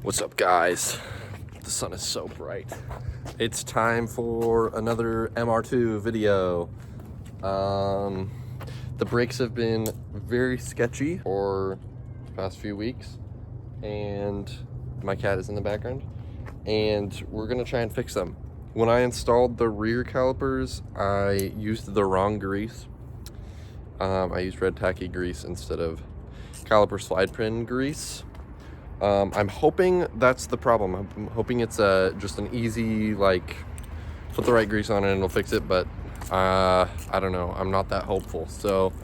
What's up, guys? The sun is so bright. It's time for another MR2 video. The brakes have been very sketchy for the past few weeks, and my cat is in the background, and we're gonna try and fix them. When I installed the rear calipers, I used the wrong grease. I used red tacky grease instead of caliper slide pin grease. I'm hoping that's the problem. I'm hoping it's just an easy, like, put the right grease on it and it'll fix it, but I don't know. I'm not that hopeful, so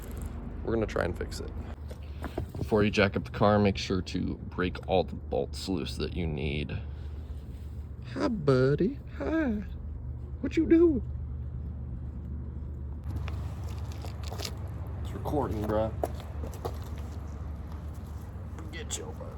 we're gonna try and fix it. Before you jack up the car, make sure to break all the bolts loose that you need. Hi, buddy. Hi. What you doing? It's recording, bruh. Get your butt up.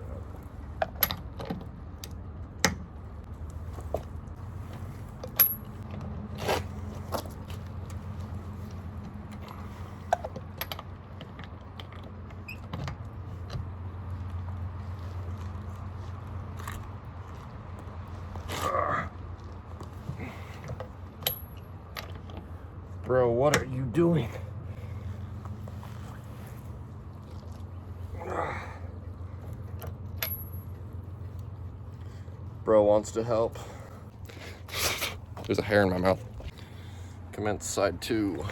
Bro, what are you doing? Bro wants to help. There's a hair in my mouth. Commence side 2.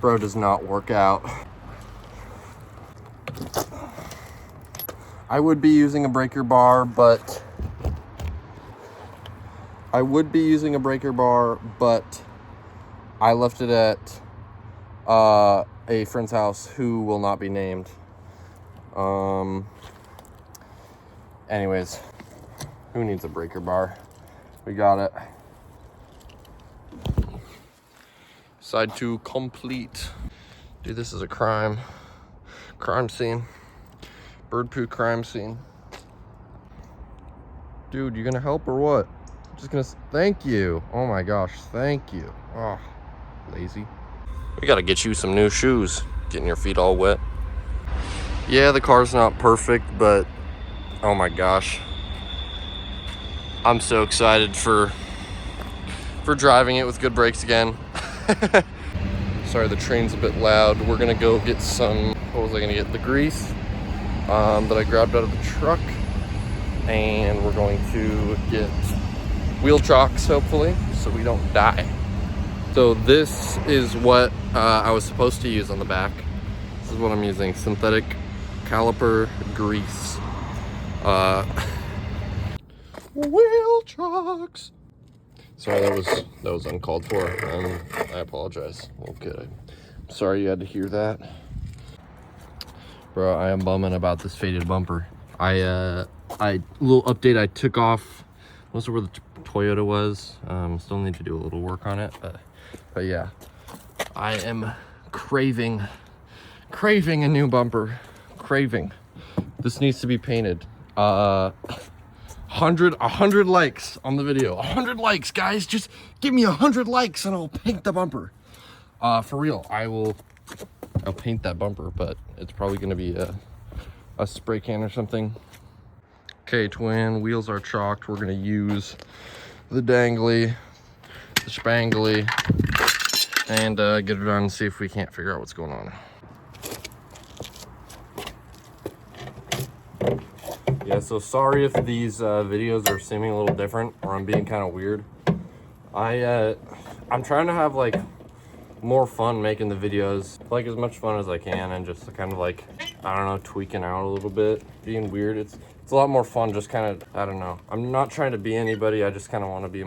Bro does not work out. I would be using a breaker bar, but I left it at a friend's house who will not be named. Anyways, who needs a breaker bar? We got it. Side 2 complete. Dude, this is a crime scene. Bird poo crime scene. Dude, you gonna help or what? Just gonna, thank you. Oh my gosh, thank you. Oh, lazy. We gotta get you some new shoes. Getting your feet all wet. Yeah, the car's not perfect, but oh my gosh. I'm so excited for driving it with good brakes again. Sorry, the train's a bit loud. We're gonna go get some, what was I gonna get? The grease that I grabbed out of the truck. And we're going to get wheel chocks, hopefully, so we don't die. So this is what I was supposed to use on the back. This is what I'm using, synthetic caliper grease. Wheel chocks. Sorry, that was uncalled for. I apologize. Okay, I'm sorry you had to hear that. Bro, I am bumming about this faded bumper. Little update, I took off most of where the Toyota was. Still need to do a little work on it, but yeah, I am craving a new bumper. Craving. This needs to be painted. 100 likes on the video. 100 likes, guys. Just give me 100 likes and I'll paint the bumper. For real, I'll paint that bumper, but it's probably gonna be a spray can or something. Okay, twin, wheels are chalked. We're gonna use the dangly, the spangly, and get it on and see if we can't figure out what's going on. Yeah, so sorry if these videos are seeming a little different or I'm being kind of weird. I'm trying to have like more fun making the videos, like as much fun as I can, and just kind of like, I don't know, tweaking out a little bit, being weird. It's a lot more fun just kind of, I don't know. I'm not trying to be anybody. I just kind of want to be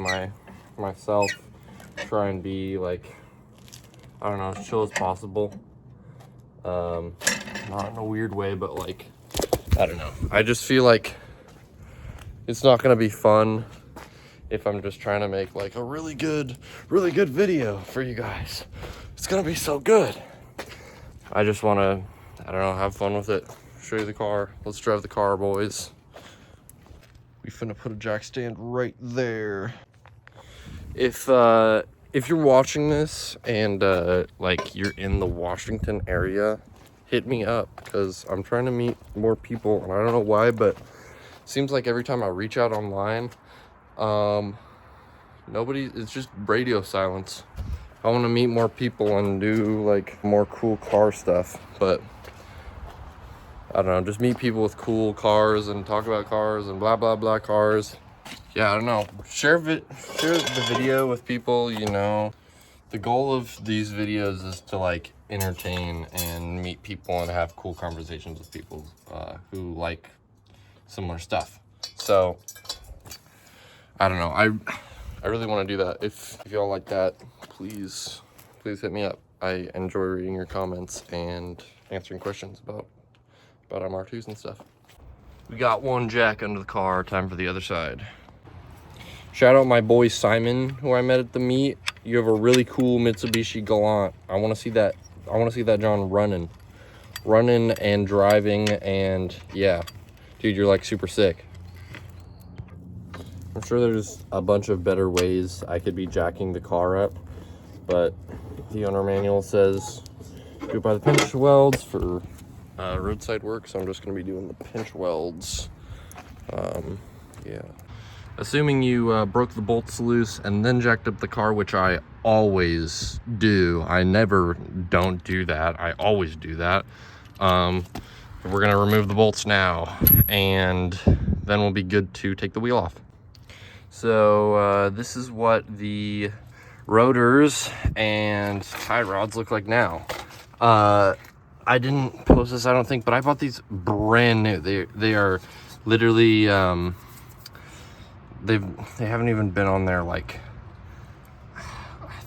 myself, try and be like, I don't know, as chill as possible. Not in a weird way, but like, I don't know. I just feel like it's not going to be fun if I'm just trying to make like a really good video for you guys. It's going to be so good. I just want to, I don't know, have fun with it. Show you the car. Let's drive the car, boys. We finna put a jack stand right there. If you're watching this and like you're in the Washington area, hit me up, because I'm trying to meet more people, and I don't know why, but it seems like every time I reach out online, it's just radio silence. I want to meet more people and do like more cool car stuff, but I don't know, just meet people with cool cars and talk about cars and blah blah blah cars. Yeah, I don't know. Share the video with people, you know. The goal of these videos is to like entertain and meet people and have cool conversations with people who like similar stuff. So I don't know. I really want to do that. If y'all like that, please hit me up. I enjoy reading your comments and answering questions about MR2s and stuff. We got one jack under the car. Time for the other side. Shout out my boy Simon, who I met at the meet. You have a really cool Mitsubishi Galant. I want to see that. I want to see that John running and driving, and yeah, dude, you're like super sick. I'm sure there's a bunch of better ways I could be jacking the car up, but the owner manual says do it by the pinch welds for roadside work, so I'm just going to be doing the pinch welds. Yeah. Assuming you broke the bolts loose and then jacked up the car, which I always do. I never don't do that. I always do that. We're going to remove the bolts now, and then we'll be good to take the wheel off. So this is what the rotors and tie rods look like now. I didn't post this, I don't think, but I bought these brand new. They are literally they haven't even been on there like,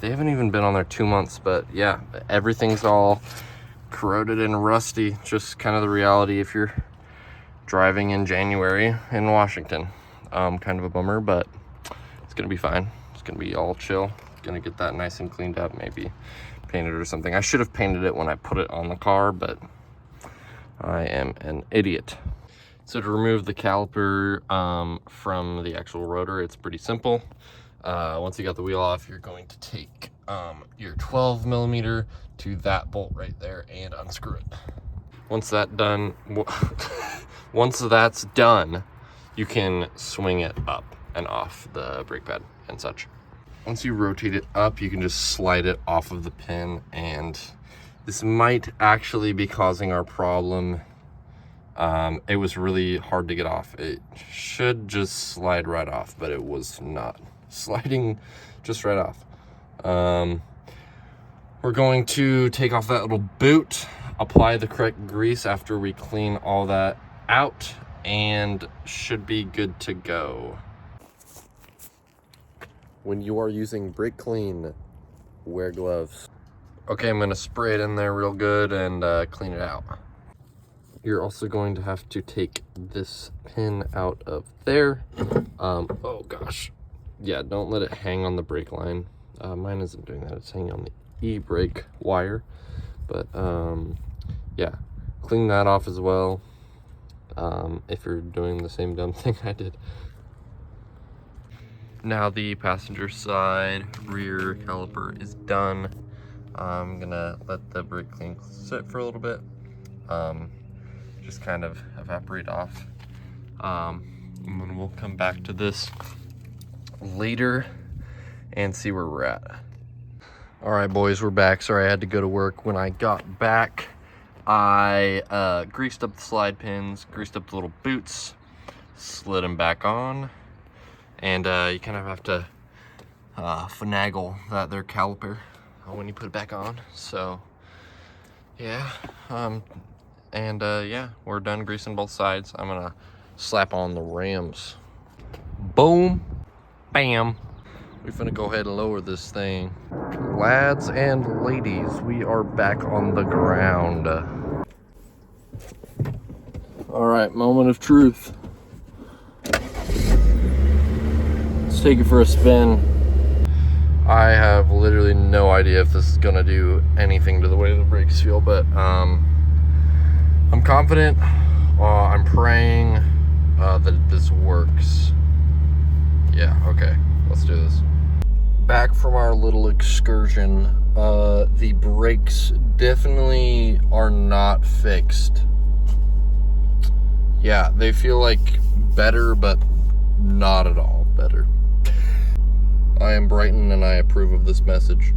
they haven't even been on there 2 months, but yeah, everything's all corroded and rusty. Just kind of the reality if you're driving in January in Washington. Kind of a bummer, but it's gonna be fine. It's gonna be all chill. Gonna get that nice and cleaned up, maybe painted or something. I should have painted it when I put it on the car, but I am an idiot. So to remove the caliper from the actual rotor, it's pretty simple. Once you got the wheel off, you're going to take your 12 millimeter to that bolt right there and unscrew it. Once that's done, you can swing it up and off the brake pad and such. Once you rotate it up, you can just slide it off of the pin, and this might actually be causing our problem. It was really hard to get off. It should just slide right off, but it was not sliding just right off. We're going to take off that little boot, apply the correct grease after we clean all that out, and should be good to go. When you are using brake clean, wear gloves. Okay, I'm gonna spray it in there real good and clean it out. You're also going to have to take this pin out of there. Oh gosh. Yeah, don't let it hang on the brake line. Mine isn't doing that, it's hanging on the e-brake wire. But yeah, clean that off as well. If you're doing the same dumb thing I did. Now the passenger side rear caliper is done. I'm gonna let the brake clean sit for a little bit. Just kind of evaporate off. And then we'll come back to this later and see where we're at. All right, boys, we're back. Sorry, I had to go to work. When I got back, I greased up the slide pins, greased up the little boots, slid them back on, and you kind of have to finagle their caliper when you put it back on. So yeah, yeah, we're done greasing both sides. I'm gonna slap on the rams. Boom, bam. We're finna go ahead and lower this thing. Lads and ladies, we are back on the ground. All right, moment of truth. Let's take it for a spin. I have literally no idea if this is gonna do anything to the way the brakes feel, but I'm confident. I'm praying. that this works. Yeah, okay, let's do this. Back from our little excursion, the brakes definitely are not fixed. Yeah, they feel like better, but not at all better. I am Brighton and I approve of this message.